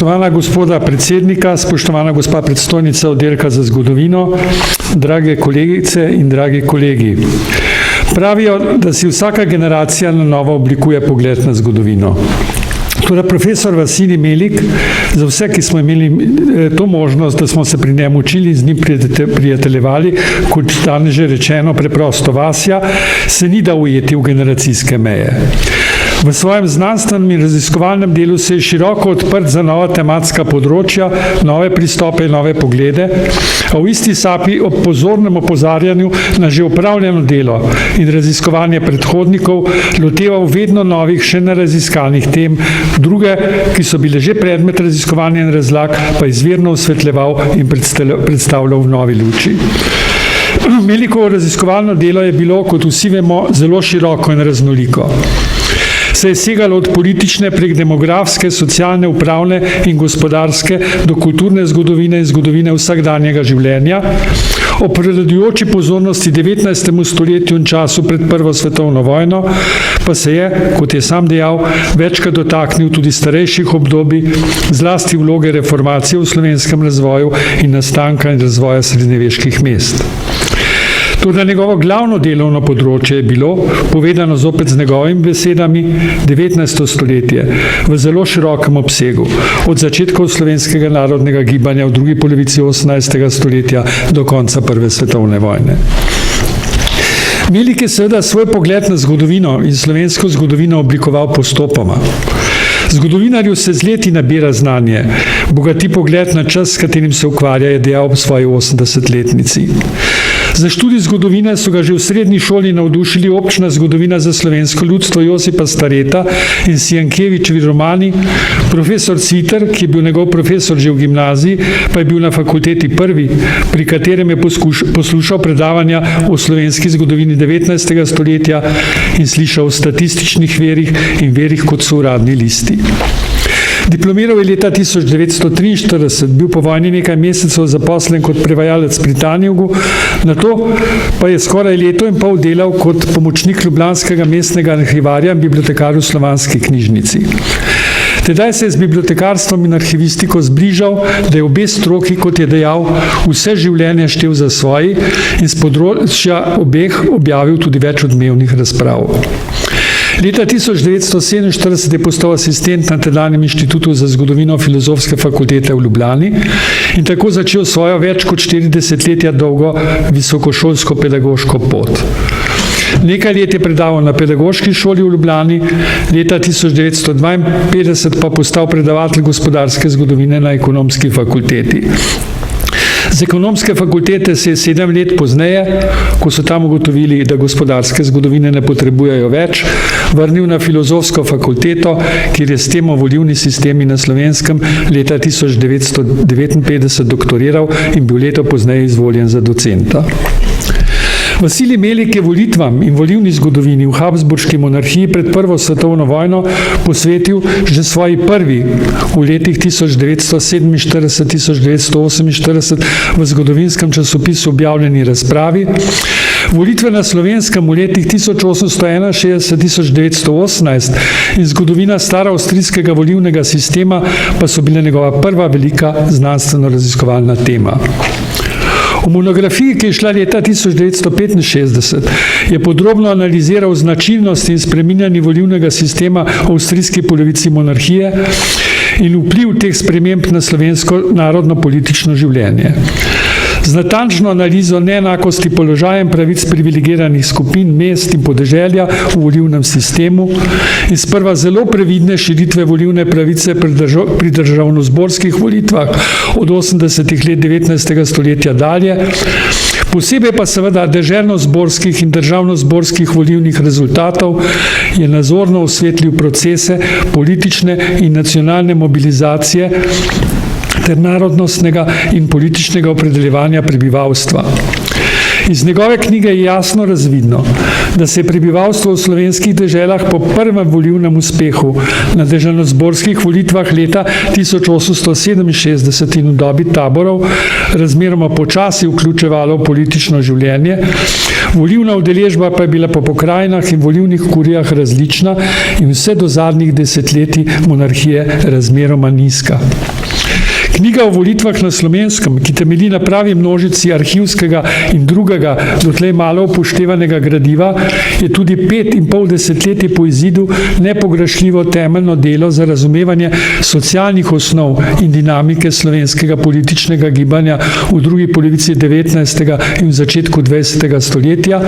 Spoštovana gospoda predsednika, spoštovana gospa predstojnica oddelka za zgodovino, drage kolegice in dragi kolegi. Pravijo, da si vsaka generacija na novo oblikuje pogled na zgodovino. Toda profesor Vasilij Melik, za vse, ki smo imeli to možnost, da smo se pri njem učili, z njim prijateljevali, kot danes že rečeno, preprosto Vasja, se ni dal ujeti v generacijske meje. V svojem znanstvenem in raziskovalnem delu se je široko odprt za nova tematska področja, nove pristope in nove poglede, a v isti sapi ob pozornem opozarjanju na že opravljeno delo in raziskovanje predhodnikov loteval vedno novih, še neraziskanih tem, druge, ki so bile že predmet raziskovanja in razlag, pa izvirno osvetljeval in predstavljal v novi luči. Melikovo raziskovalno delo je bilo, kot vsi vemo, zelo široko in raznoliko. Se je segalo od politične prek demografske, socialne, upravne in gospodarske do kulturne zgodovine in zgodovine vsakdanjega življenja, ob prevladujoči pozornosti 19. stoletju in času pred Prvo svetovno vojno, pa se je, kot je sam dejal, večkrat dotaknil tudi starejših obdobij, zlasti vloge reformacije v slovenskem razvoju in nastanka in razvoja srednjeveških mest. Toda njegovo glavno delovno področje je bilo, povedano zopet z njegovimi besedami, 19. stoletje v zelo širokem obsegu, od začetkov slovenskega narodnega gibanja v drugi polovici 18. stoletja do konca Prve svetovne vojne. Melik je seveda svoj pogled na zgodovino in slovensko zgodovino oblikoval postopoma. Zgodovinarju se z leti nabira znanje, bogati pogled na čas, s katerim se ukvarja, je dejal ob svoji 80-letnici. Za študij zgodovine so ga že v srednji šoli navdušili Občna zgodovina za slovensko ljudstvo Josipa Stareta in Sienkiewiczovi romani. Profesor Cviter, ki je bil njegov profesor že v gimnaziji, pa je bil na fakulteti prvi, pri katerem je poslušal predavanja o slovenski zgodovini 19. stoletja in slišal o statističnih verih in verih, kot so uradni listi. Diplomiral je leta 1943, bil po vojni nekaj mesecev zaposlen kot prevajalec pri Tanjugu, nato pa je skoraj leto in pol delal kot pomočnik ljubljanskega mestnega arhivarja in bibliotekar v Slovanski knjižnici. Tedaj se je z bibliotekarstvom in arhivistiko zbližal, da je obe stroki, kot je dejal, vse življenje štel za svoji in z področja obeh objavil tudi več odmevnih razprav. Leta 1947 je postal asistent na tedanjem Inštitutu za zgodovino Filozofske fakultete v Ljubljani in tako začel svojo več kot 40 letja dolgo visokošolsko pedagoško pot. Nekaj let je predaval na pedagoški šoli v Ljubljani, leta 1952 pa postal predavatelj gospodarske zgodovine na ekonomski fakulteti. Z ekonomske fakultete se je 7 let pozneje, ko so tam ugotovili, da gospodarske zgodovine ne potrebujejo več, vrnil na filozofsko fakulteto, kjer je s temo volilni sistemi na Slovenskem leta 1959 doktoriral in bil leto pozneje izvoljen za docenta. Vasilij Melik je volitvam in volilni zgodovini v Habsburški monarhiji pred Prvo svetovno vojno posvetil že svoji prvi v letih 1947-1948 v zgodovinskem časopisu objavljeni razpravi. Volitve na Slovenskem v letih 1861-1918 in zgodovina staroavstrijskega volilnega sistema pa so bile njegova prva velika znanstveno-raziskovalna tema. V monografiji, ki je šla leta 1965, je podrobno analiziral značilnosti in spreminjanje volilnega sistema v avstrijski polovici monarhije in vpliv teh sprememb na slovensko narodno-politično življenje. Z natančno analizo neenakosti položaja in pravic privilegiranih skupin, mest in podeželja v volilnem sistemu in sprva zelo previdne širitve volilne pravice pri državnozborskih volitvah od 80. let 19. stoletja dalje, posebej pa seveda deželnozborskih in državnozborskih volilnih rezultatov, je nazorno osvetlil procese politične in nacionalne mobilizacije ter narodnostnega in političnega opredeljevanja prebivalstva. Iz njegove knjige je jasno razvidno, da se je prebivalstvo v slovenskih deželah po prvem volilnem uspehu na deželnozborskih volitvah leta 1867 in v dobi taborov razmeroma počasi vključevalo v politično življenje. Volilna udeležba pa je bila po pokrajinah in volilnih kurijah različna in vse do zadnjih desetletij monarhije razmeroma nizka. Knjiga o volitvah na Slovenskem, ki temelji na pravi množici arhivskega in drugega, dotlej malo upoštevanega gradiva, je tudi 5,5 desetletij po izidu nepogrešljivo temeljno delo za razumevanje socialnih osnov in dinamike slovenskega političnega gibanja v drugi polovici 19. in v začetku 20. stoletja.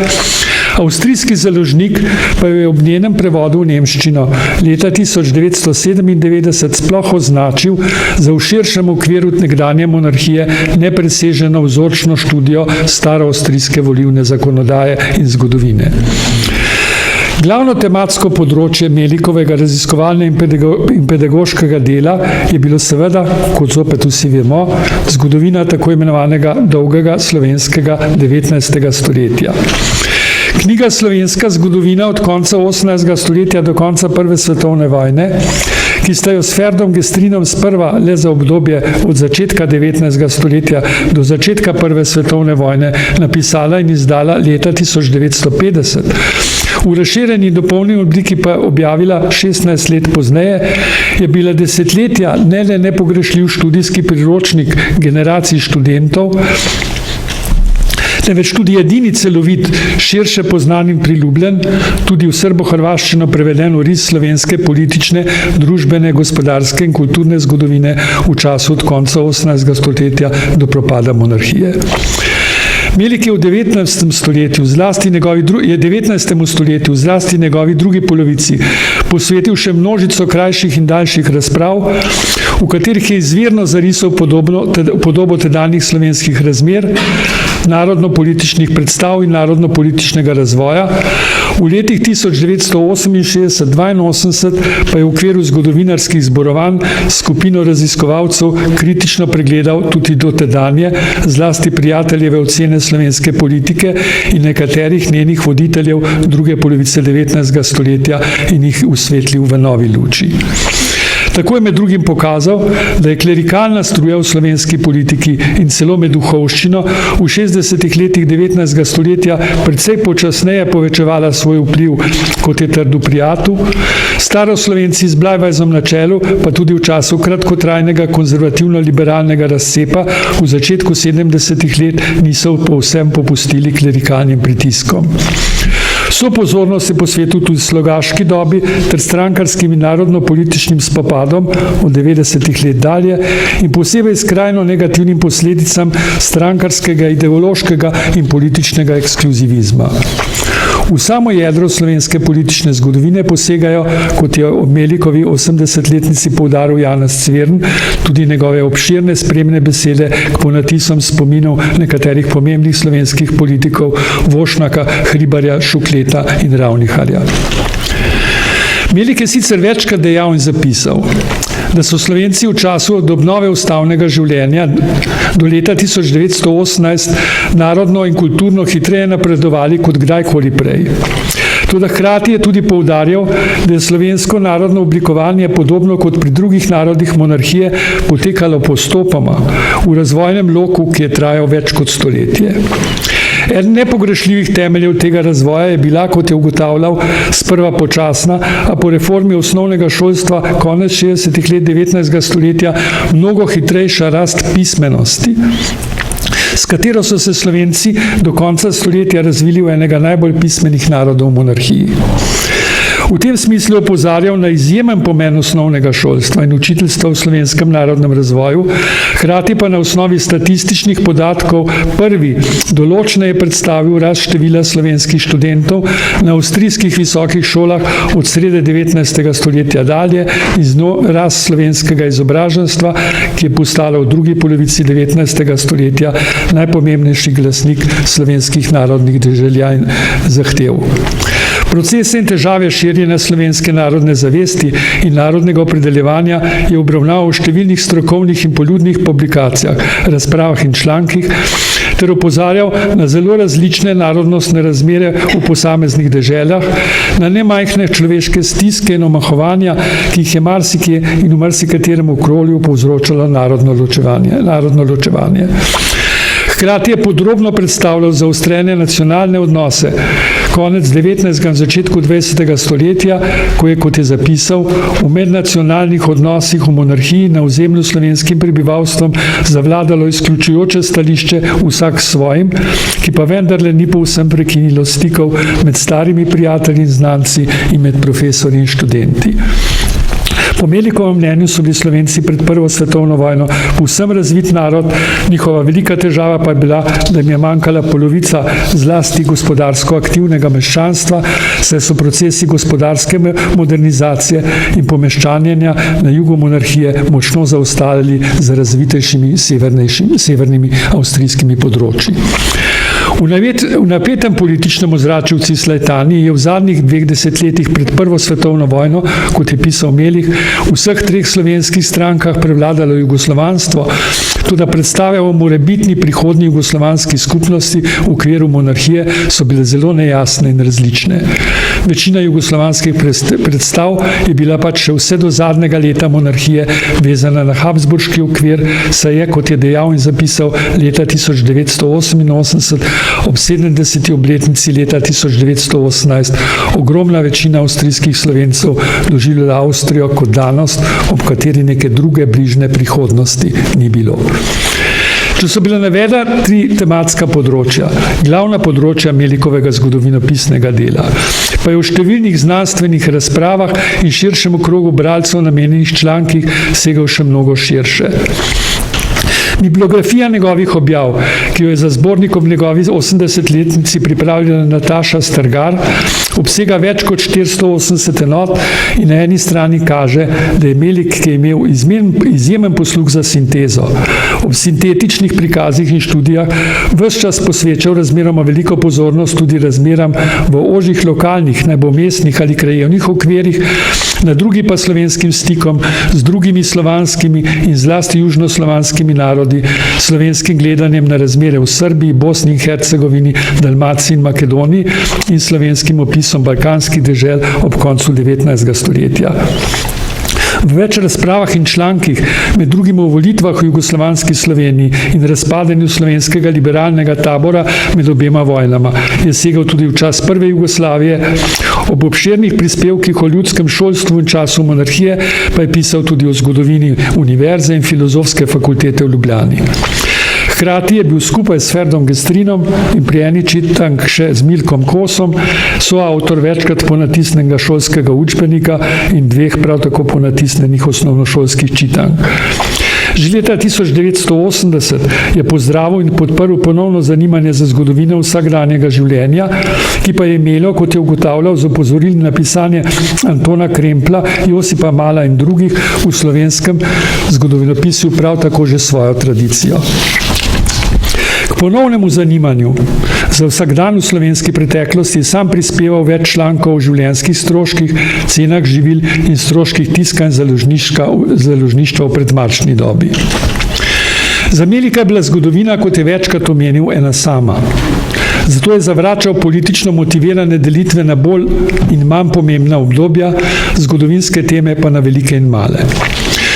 Avstrijski založnik pa jo je ob njenem prevodu v nemščino leta 1997 sploh označil za v širšem okviru nekdanje monarhije nepreseženo vzorčno študijo staroavstrijske volilne zakonodaje in zgodovine. Glavno tematsko področje Melikovega raziskovalne in pedagoškega dela je bilo seveda, kot zopet vsi vemo, zgodovina tako imenovanega dolgega slovenskega 19. stoletja. Knjiga Slovenska zgodovina od konca 18. stoletja do konca Prve svetovne vojne, ki sta jo s Ferdom Gestrinom sprva le za obdobje od začetka 19. stoletja do začetka Prve svetovne vojne napisala in izdala leta 1950. V razširjeni in dopolnjeni obliki pa objavila 16 let pozneje, je bila desetletja ne le nepogrešljiv študijski priročnik generacij študentov, temveč tudi edini celovit, širše poznan in priljubljen, tudi v srbo-hrvaščino preveden ris slovenske politične, družbene, gospodarske in kulturne zgodovine v času od konca 18. stoletja do propada monarhije. Melik je v 19. stoletju, zlasti njegovi drugi polovici, posvetil še množico krajših in daljših razprav, v katerih je izvirno zarisal podobo tedanjih slovenskih razmer, narodno-političnih predstav in narodno-političnega razvoja. V letih 1968-1982 pa je v okviru zgodovinarskih zborovanj skupino raziskovalcev kritično pregledal tudi dotedanje, zlasti prijateljeve ocene slovenske politike in nekaterih njenih voditeljev druge polovice 19. stoletja in jih usvetlil v novi luči. Tako je med drugim pokazal, da je klerikalna struja v slovenski politiki in celo med duhovščino v 60. letih 19. stoletja precej počasneje povečevala svoj vpliv, kot je trdil Prijatu. Staroslovenci z Blajvajzom na čelu pa tudi v času kratkotrajnega konzervativno-liberalnega razcepa v začetku 70. let niso povsem popustili klerikalnim pritiskom. Vso pozornost je posvetil tudi slogaški dobi ter strankarskim in narodno-političnim spopadom od 90. let dalje in posebej skrajno negativnim posledicam strankarskega, ideološkega in političnega ekskluzivizma. V samo jedro slovenske politične zgodovine posegajo, kot je ob Melikovi 80-letnici poudaril Janez Cvern, tudi njegove obširne spremne besede k ponatisom spominov nekaterih pomembnih slovenskih politikov Vošnaka, Hribarja, Šukleta in Ravniharja. Melik je sicer večkrat dejal in zapisal, da so Slovenci v času od obnove ustavnega življenja do leta 1918 narodno in kulturno hitreje napredovali kot kdajkoli prej. Toda hkrati je tudi poudarjal, da je slovensko narodno oblikovanje podobno kot pri drugih narodih monarhije potekalo postopoma v razvojnem loku, ki je trajal več kot stoletje. Eden nepogrešljivih temeljev tega razvoja je bila, kot je ugotavljal, sprva počasna, a po reformi osnovnega šolstva konec 60. let 19. stoletja mnogo hitrejša rast pismenosti, s katero so se Slovenci do konca stoletja razvili v enega najbolj pismenih narodov v monarhiji. V tem smislu je opozarjal na izjemen pomen osnovnega šolstva in učiteljstva v slovenskem narodnem razvoju, hkrati pa na osnovi statističnih podatkov prvi določneje predstavil rast števila slovenskih študentov na avstrijskih visokih šolah od srede 19. stoletja dalje in z njo rast slovenskega izobraženstva, ki je postala v drugi polovici 19. stoletja najpomembnejši glasnik slovenskih narodnih želja in zahtev. Procese in težave širjenja slovenske narodne zavesti in narodnega opredeljevanja je obravnaval v številnih strokovnih in poljudnih publikacijah, razpravah in člankih ter opozarjal na zelo različne narodnostne razmere v posameznih deželah, na nemajhne človeške stiske in omahovanja, ki jih je marsikje in v marsikaterem okolju povzročalo narodno ločevanje. Hkrati je podrobno predstavljal zaostrene nacionalne odnose, konec 19. in začetku 20. stoletja, ko je, kot je zapisal, v mednacionalnih odnosih v monarhiji na ozemlju slovenskim prebivalstvom zavladalo izključujoče stališče vsak s svojim, ki pa vendarle ni povsem prekinilo stikov med starimi prijatelji in znanci in med profesorji in študenti. Po Melikovem mnenju so bili Slovenci pred Prvo svetovno vojno povsem razvit narod, njihova velika težava pa je bila, da jim je manjkala polovica zlasti gospodarsko aktivnega meščanstva, saj so procesi gospodarske modernizacije in pomeščanjenja na jugu monarhije močno zaostajali za razvitejšimi severnimi avstrijskimi področji. V napetem političnem ozračju v Cislajtani je v zadnjih 2 desetletjih pred Prvo svetovno vojno, kot je pisal Melich, v vseh 3 slovenskih strankah prevladalo jugoslovanstvo, tudi predstave o morebitni prihodnji jugoslovanski skupnosti v okviru monarhije so bile zelo nejasne in različne. Večina jugoslovanskih predstav je bila pač še vse do zadnjega leta monarhije vezana na habsburški okvir, saj je, kot je dejal in zapisal, leta 1988 ob 70. obletnici leta 1918 ogromna večina avstrijskih Slovencev doživljala Avstrijo kot danost, ob kateri neke druge bližnje prihodnosti ni bilo. Če so bila navedena 3 tematska področja, glavna področja Melikovega zgodovinopisnega dela, pa je v številnih znanstvenih razpravah in širšemu krogu bralcev namenjenih člankih segal še mnogo širše. Bibliografija njegovih objav, ki jo je za zbornik ob njegovi 80-letnici pripravljena Nataša Strgar, obsega več kot 480 enot in na eni strani kaže, da je Melik, ki je imel izjemen posluh za sintezo, ob sintetičnih prikazih in študijah ves čas posvečal razmeroma veliko pozornost tudi razmeram v ožjih lokalnih, najbolj mestnih ali krajevnih okvirih, na drugi pa slovenskim stikom z drugimi slovanskimi in zlasti južnoslovanskimi narodi, slovenskim gledanjem na razmere v Srbiji, Bosni in Hercegovini, Dalmaciji in Makedoniji in slovenskim opisom balkanskih dežel ob koncu 19. stoletja. V več razpravah in člankih, med drugim o volitvah v jugoslovanski Sloveniji in razpadanju slovenskega liberalnega tabora med obema vojnama, je segal tudi v čas prve Jugoslavije, ob obširnih prispevkih o ljudskem šolstvu in času monarhije pa je pisal tudi o zgodovini univerze in filozofske fakultete v Ljubljani. Hkrati je bil skupaj s Ferdom Gestrinom in pri eni čitank še z Milkom Kosom soavtor večkrat ponatisnenega šolskega učbenika in 2 prav tako ponatisnenih osnovnošolskih čitank. Že leta 1980 je pozdravil in podprl ponovno zanimanje za zgodovino vsakdanjega življenja, ki pa je imelo, kot je ugotavljal z opozorili na pisanje Antona Krempla, Josipa Mala in drugih v slovenskem zgodovinopisju prav tako že svojo tradicijo. K ponovnemu zanimanju za vsakdan v slovenski preteklosti je sam prispeval več člankov o življenjskih stroških, cenah živil in stroških tiska in založništva v predmarčni dobi. Za Melika je bila zgodovina, kot je večkrat omenil, ena sama. Zato je zavračal politično motivirane delitve na bolj in manj pomembna obdobja, zgodovinske teme pa na velike in male.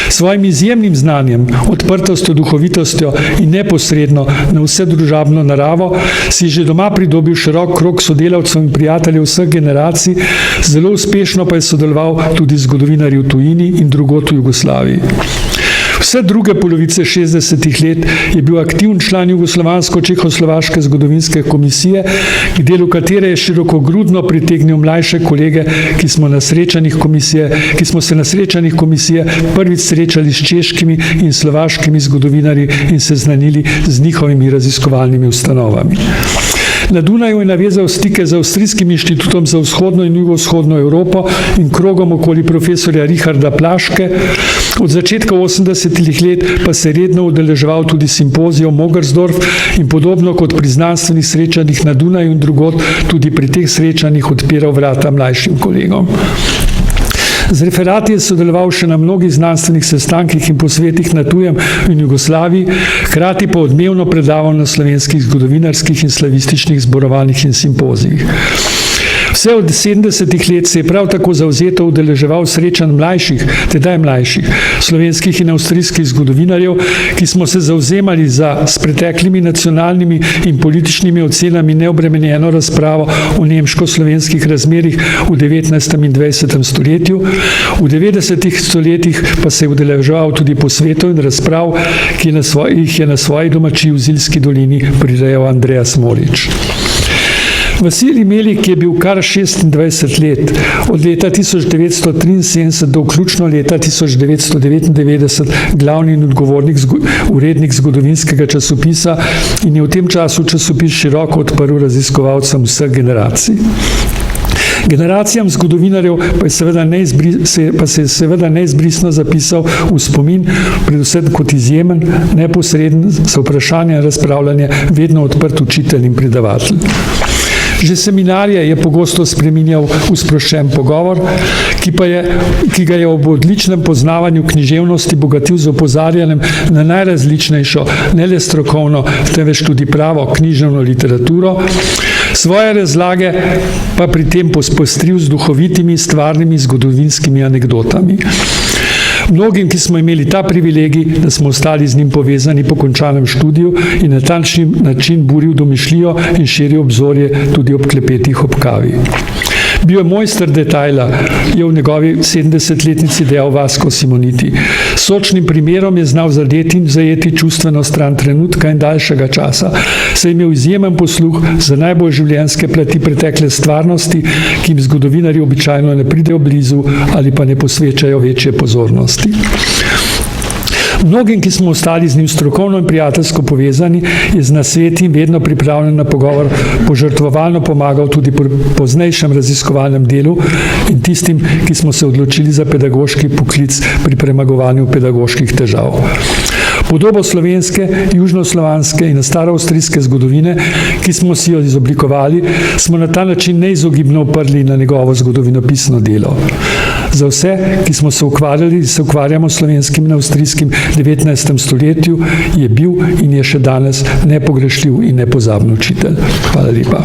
Svojim izjemnim znanjem, odprtostjo, duhovitostjo in neposredno na vse družabno naravo si že doma pridobil širok krog sodelavcev in prijateljev vseh generacij, zelo uspešno pa je sodeloval tudi z zgodovinarji v tujini in drugod v Jugoslaviji. Vse druge polovice 60. let je bil aktiven član Jugoslovansko-čehoslovaške zgodovinske komisije, k delu katere je širokogrudno pritegnil mlajše kolege, ki smo se na srečanjih komisije prvič srečali s češkimi in slovaškimi zgodovinarji in seznanili z njihovimi raziskovalnimi ustanovami. Na Dunaju je navezal stike z Avstrijskim inštitutom za vzhodno in jugovzhodno Evropo in krogom okoli profesorja Richarda Plaške. Od začetka 80. let pa se redno udeleževal tudi simpozijev Mogersdorf in podobno kot pri znanstvenih srečanjih na Dunaju in drugod tudi pri teh srečanjih odpiral vrata mlajšim kolegom. Z referati je sodeloval še na mnogih znanstvenih sestankih in posvetih na tujem in Jugoslaviji, hkrati pa odmevno predaval na slovenskih zgodovinarskih in slavističnih zborovanjih in simpozijih. Vse od 70. let se je prav tako zavzeto udeleževal srečanj tedaj mlajših, slovenskih in avstrijskih zgodovinarjev, ki smo se zavzemali za s preteklimi nacionalnimi in političnimi ocenami neobremenjeno razpravo o nemško-slovenskih razmerih v 19. in 20. stoletju. V 90. stoletjih pa se je udeleževal tudi posvetov in razprav, ki jih je na svoji domači v Zilski dolini prirejal Andreja Smolič. Vasilij Melik je bil kar 26 let, od leta 1973 do vključno leta 1999 glavni in odgovorni urednik zgodovinskega časopisa in je v tem času časopis široko odprl raziskovalcem vseh generacij. Generacijam zgodovinarjev pa se je seveda neizbrisno zapisal v spomin, predvsem kot izjemen, neposreden, za vprašanje in razpravljanje vedno odprt učitelj in predavatelj. Že seminarje je pogosto spreminjal v sproščen pogovor, ki ga je ob odličnem poznavanju književnosti bogatil z opozarjanjem na najrazličnejšo, ne le strokovno, temveč tudi pravo književno literaturo, svoje razlage pa pri tem postril z duhovitimi, stvarnimi zgodovinskimi anekdotami. Mnogim, ki smo imeli ta privilegij, da smo ostali z njim povezani po končanem študiju in na takšni način buril domišljijo in širil obzorje tudi ob klepetih ob kavi. Bil je mojster detajla, je v njegovi 70-letnici dejal Vasko Simoniti. Sočnim primerom je znal zadeti in zajeti čustveno stran trenutka in daljšega časa, saj je imel izjemen posluh za najbolj življenjske plati pretekle stvarnosti, ki jim zgodovinarji običajno ne pridejo blizu ali pa ne posvečajo večje pozornosti. Mnogim, ki smo ostali z njim strokovno in prijateljsko povezani, je z nasveti in vedno pripravljen na pogovor požrtvovalno pomagal tudi pri poznejšem raziskovalnem delu in tistim, ki smo se odločili za pedagoški poklic pri premagovanju pedagoških težav. Podobo slovenske, južnoslovanske in staroavstrijske zgodovine, ki smo si jo izoblikovali, smo na ta način neizogibno oprli na njegovo zgodovinopisno delo. Za vse, ki smo se ukvarjali in se ukvarjamo s slovenskim in avstrijskim 19. stoletju, je bil in je še danes nepogrešljiv in nepozaben učitelj. Hvala lepa.